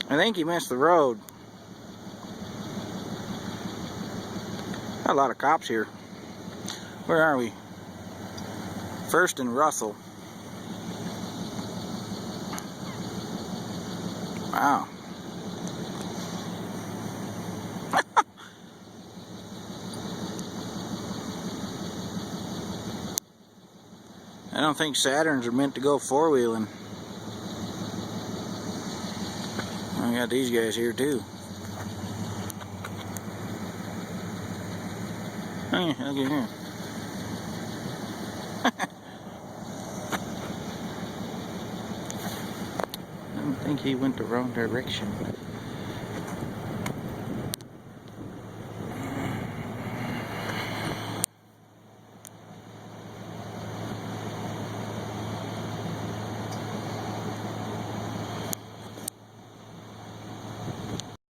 I think he missed the road. Got a lot of cops here. Where are we? First and Russell. Wow. I don't think Saturns are meant to go four-wheeling. I got these guys here too. Hey, look at here. I don't think he went the wrong direction.